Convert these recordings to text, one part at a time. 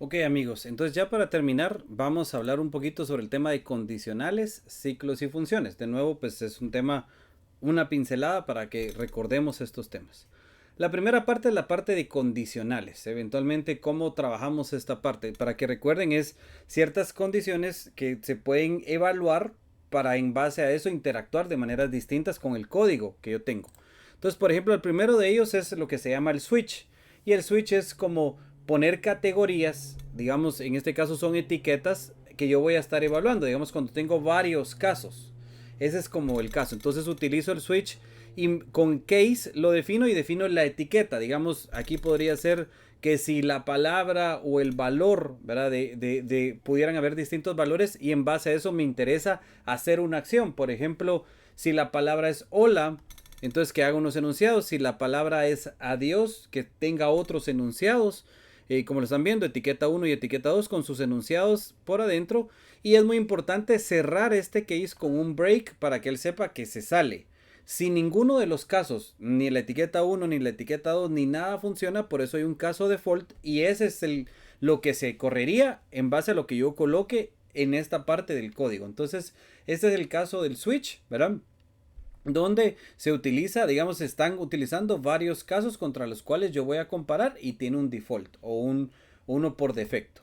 Ok amigos, entonces ya para terminar vamos a hablar un poquito sobre el tema de condicionales, ciclos y funciones. De nuevo, pues es un tema, una pincelada para que recordemos estos temas. La primera parte es la parte de condicionales, eventualmente cómo trabajamos esta parte. Para que recuerden es ciertas condiciones que se pueden evaluar para en base a eso interactuar de maneras distintas con el código que yo tengo. Entonces, por ejemplo, el primero de ellos es lo que se llama el switch. Y el switch es como poner categorías, digamos, en este caso son etiquetas que yo voy a estar evaluando, digamos, cuando tengo varios casos. Ese es como el caso. Entonces utilizo el switch y con case lo defino y defino la etiqueta. Digamos, aquí podría ser que si la palabra o el valor, ¿verdad? Pudieran haber distintos valores y en base a eso me interesa hacer una acción. Por ejemplo, si la palabra es hola, entonces que haga unos enunciados. Si la palabra es adiós, que tenga otros enunciados. Como lo están viendo, etiqueta 1 y etiqueta 2 con sus enunciados por adentro. Y es muy importante cerrar este case con un break para que él sepa que se sale. Si ninguno de los casos, ni la etiqueta 1, ni la etiqueta 2, ni nada funciona, por eso hay un caso default y ese es lo que se correría en base a lo que yo coloque en esta parte del código. Entonces, este es el caso del switch, ¿verdad? Donde se utiliza, digamos, se están utilizando varios casos contra los cuales yo voy a comparar y tiene un default o uno por defecto.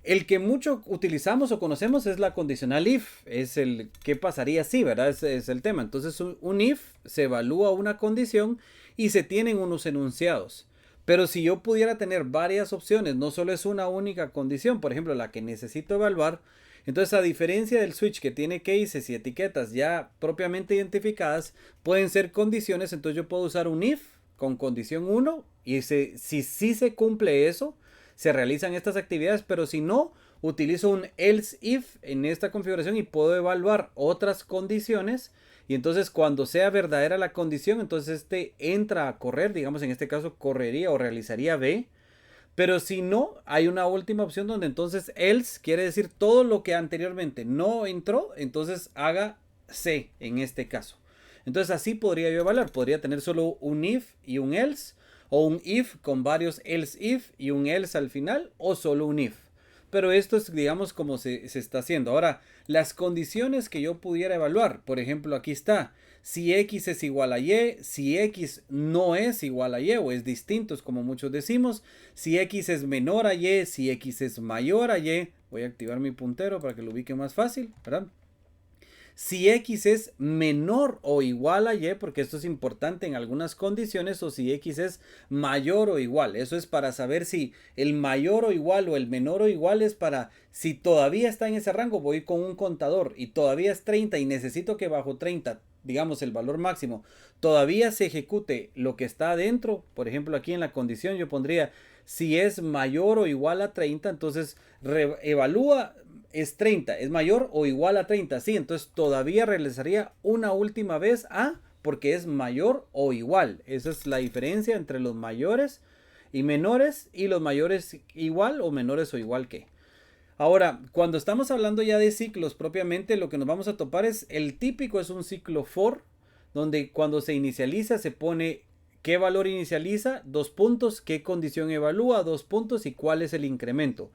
El que mucho utilizamos o conocemos es la condicional if, es el qué pasaría si, ¿verdad? Ese es el tema. Entonces un if se evalúa una condición y se tienen unos enunciados. Pero si yo pudiera tener varias opciones, no solo es una única condición, por ejemplo, la que necesito evaluar, entonces a diferencia del switch que tiene cases y etiquetas ya propiamente identificadas, pueden ser condiciones, entonces yo puedo usar un if con condición 1 y si se cumple eso, se realizan estas actividades, pero si no, utilizo un else if en esta configuración y puedo evaluar otras condiciones y entonces cuando sea verdadera la condición, entonces este entra a correr, digamos en este caso correría o realizaría B, pero si no, hay una última opción donde entonces else quiere decir todo lo que anteriormente no entró, entonces haga C en este caso. Entonces así podría yo evaluar, podría tener solo un if y un else, o un if con varios else if y un else al final, o solo un if. Pero esto es, digamos, como se está haciendo. Ahora, las condiciones que yo pudiera evaluar, por ejemplo, aquí está. Si X es igual a Y, si X no es igual a Y o es distinto, es como muchos decimos. Si X es menor a Y, si X es mayor a Y. Voy a activar mi puntero para que lo ubique más fácil, ¿verdad? Si X es menor o igual a Y, porque esto es importante en algunas condiciones, o si X es mayor o igual. Eso es para saber si el mayor o igual o el menor o igual es para, si todavía está en ese rango, voy con un contador y todavía es 30 y necesito que bajo 30, digamos el valor máximo, todavía se ejecute lo que está adentro. Por ejemplo, aquí en la condición yo pondría si es mayor o igual a 30, entonces evalúa es 30, es mayor o igual a 30, sí, entonces todavía realizaría una última vez A porque es mayor o igual. Esa es la diferencia entre los mayores y menores y los mayores igual o menores o igual que. Ahora, cuando estamos hablando ya de ciclos propiamente, lo que nos vamos a topar es el típico es un ciclo for, donde cuando se inicializa se pone qué valor inicializa, dos puntos, qué condición evalúa, dos puntos y cuál es el incremento.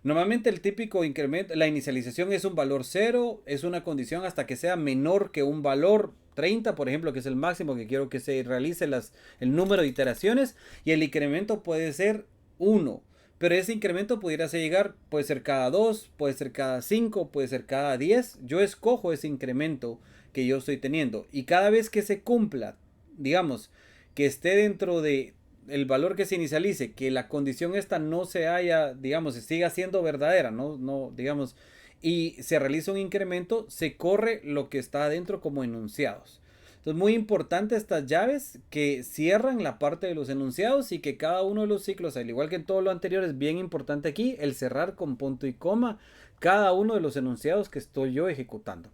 Normalmente el típico incremento, la inicialización es un valor cero, es una condición hasta que sea menor que un valor 30, por ejemplo, que es el máximo que quiero que se realice el número de iteraciones, y el incremento puede ser uno. Pero ese incremento pudiera llegar, puede ser cada 2, puede ser cada 5, puede ser cada 10. Yo escojo ese incremento que yo estoy teniendo. Y cada vez que se cumpla, digamos, que esté dentro de el valor que se inicialice, que la condición esta no se haya, digamos, siga siendo verdadera, no, digamos, y se realiza un incremento, se corre lo que está adentro como enunciados. Entonces, muy importante estas llaves que cierran la parte de los enunciados y que cada uno de los ciclos, al igual que en todo lo anterior, es bien importante aquí el cerrar con punto y coma cada uno de los enunciados que estoy yo ejecutando.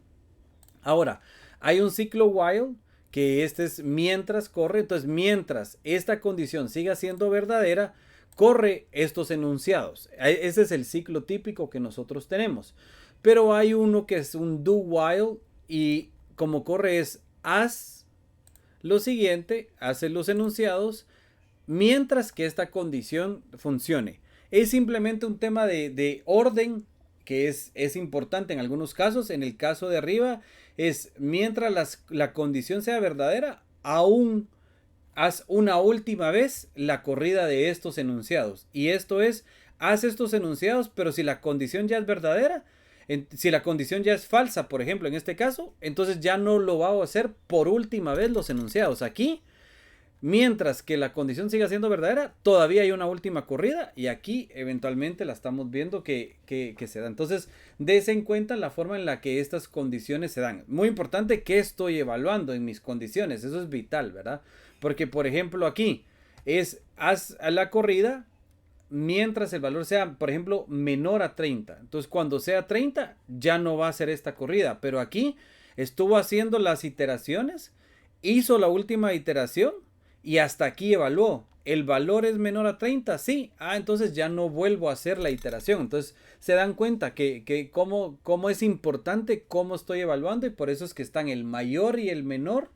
Ahora, hay un ciclo while que este es mientras corre, entonces mientras esta condición siga siendo verdadera, corre estos enunciados. Ese es el ciclo típico que nosotros tenemos. Pero hay uno que es un do while y como corre es haz lo siguiente, hace los enunciados mientras que esta condición funcione. Es simplemente un tema de orden que es importante en algunos casos. En el caso de arriba es mientras la condición sea verdadera, aún haz una última vez la corrida de estos enunciados. Y esto es, haz estos enunciados, pero si la condición ya es verdadera, si la condición ya es falsa, por ejemplo, en este caso, entonces ya no lo va a hacer por última vez los enunciados. Aquí, mientras que la condición siga siendo verdadera, todavía hay una última corrida y aquí eventualmente la estamos viendo que se da. Entonces, dése en cuenta la forma en la que estas condiciones se dan. Muy importante, qué estoy evaluando en mis condiciones. Eso es vital, ¿verdad? Porque, por ejemplo, aquí haz la corrida mientras el valor sea, por ejemplo, menor a 30. Entonces, cuando sea 30, ya no va a ser esta corrida. Pero aquí estuvo haciendo las iteraciones, hizo la última iteración y hasta aquí evaluó. ¿El valor es menor a 30? Sí. Entonces ya no vuelvo a hacer la iteración. Entonces se dan cuenta que cómo es importante cómo estoy evaluando, y por eso es que están el mayor y el menor,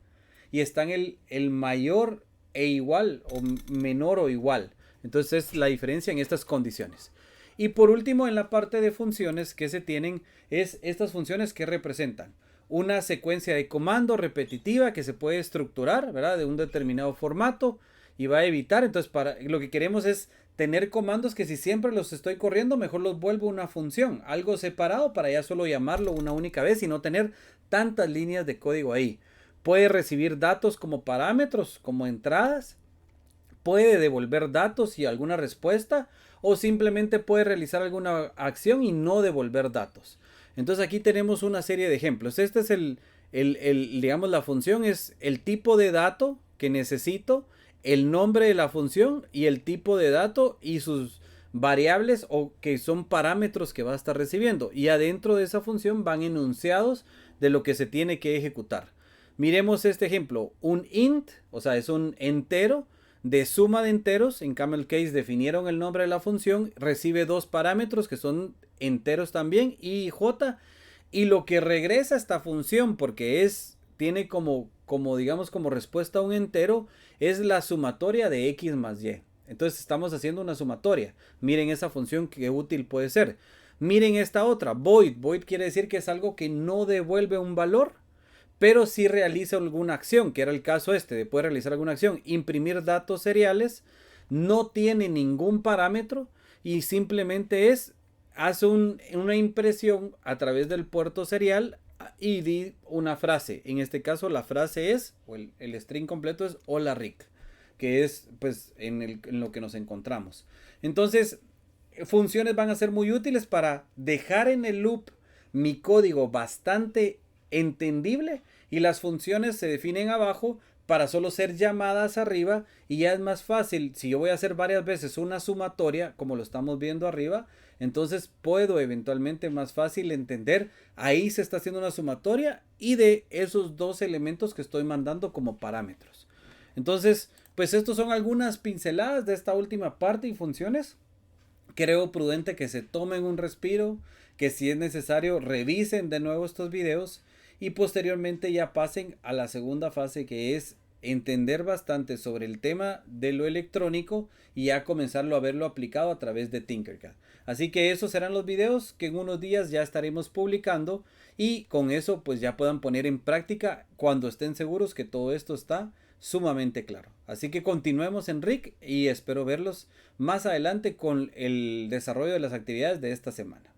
y están el mayor e igual o menor o igual. Entonces es la diferencia en estas condiciones. Y por último, en la parte de funciones que se tienen, es estas funciones que representan una secuencia de comando repetitiva que se puede estructurar, ¿verdad? De un determinado formato y va a evitar. Entonces, lo que queremos es tener comandos que si siempre los estoy corriendo, mejor los vuelvo una función, algo separado para ya solo llamarlo una única vez y no tener tantas líneas de código ahí. Puede recibir datos como parámetros, como entradas. Puede devolver datos y alguna respuesta, o simplemente puede realizar alguna acción y no devolver datos. Entonces aquí tenemos una serie de ejemplos. Este es digamos, la función es el tipo de dato que necesito, el nombre de la función y el tipo de dato y sus variables o que son parámetros que va a estar recibiendo. Y adentro de esa función van enunciados de lo que se tiene que ejecutar. Miremos este ejemplo. Un int, o sea, es un entero de suma de enteros. En Camel Case definieron el nombre de la función, recibe dos parámetros que son enteros también, y j, y lo que regresa esta función, porque tiene como digamos como respuesta a un entero, es la sumatoria de x más y. Entonces estamos haciendo una sumatoria. Miren esa función, que útil puede ser. Miren esta otra, void. Void quiere decir que es algo que no devuelve un valor, pero sí realiza alguna acción, que era el caso de poder realizar alguna acción. Imprimir datos seriales, no tiene ningún parámetro y simplemente hace una impresión a través del puerto serial y di una frase. En este caso la frase es, o el string completo es hola Rick, que es pues en lo que nos encontramos. Entonces, funciones van a ser muy útiles para dejar en el loop mi código bastante entendible, y las funciones se definen abajo para solo ser llamadas arriba, y ya es más fácil. Si yo voy a hacer varias veces una sumatoria como lo estamos viendo arriba, entonces puedo eventualmente más fácil entender, ahí se está haciendo una sumatoria y de esos dos elementos que estoy mandando como parámetros. Entonces pues estos son algunas pinceladas de esta última parte y funciones. Creo prudente que se tomen un respiro, que si es necesario revisen de nuevo estos videos y posteriormente ya pasen a la segunda fase, que es entender bastante sobre el tema de lo electrónico y ya comenzarlo a verlo aplicado a través de Tinkercad. Así que esos serán los videos que en unos días ya estaremos publicando, y con eso pues ya puedan poner en práctica cuando estén seguros que todo esto está sumamente claro. Así que continuemos en Rick y espero verlos más adelante con el desarrollo de las actividades de esta semana.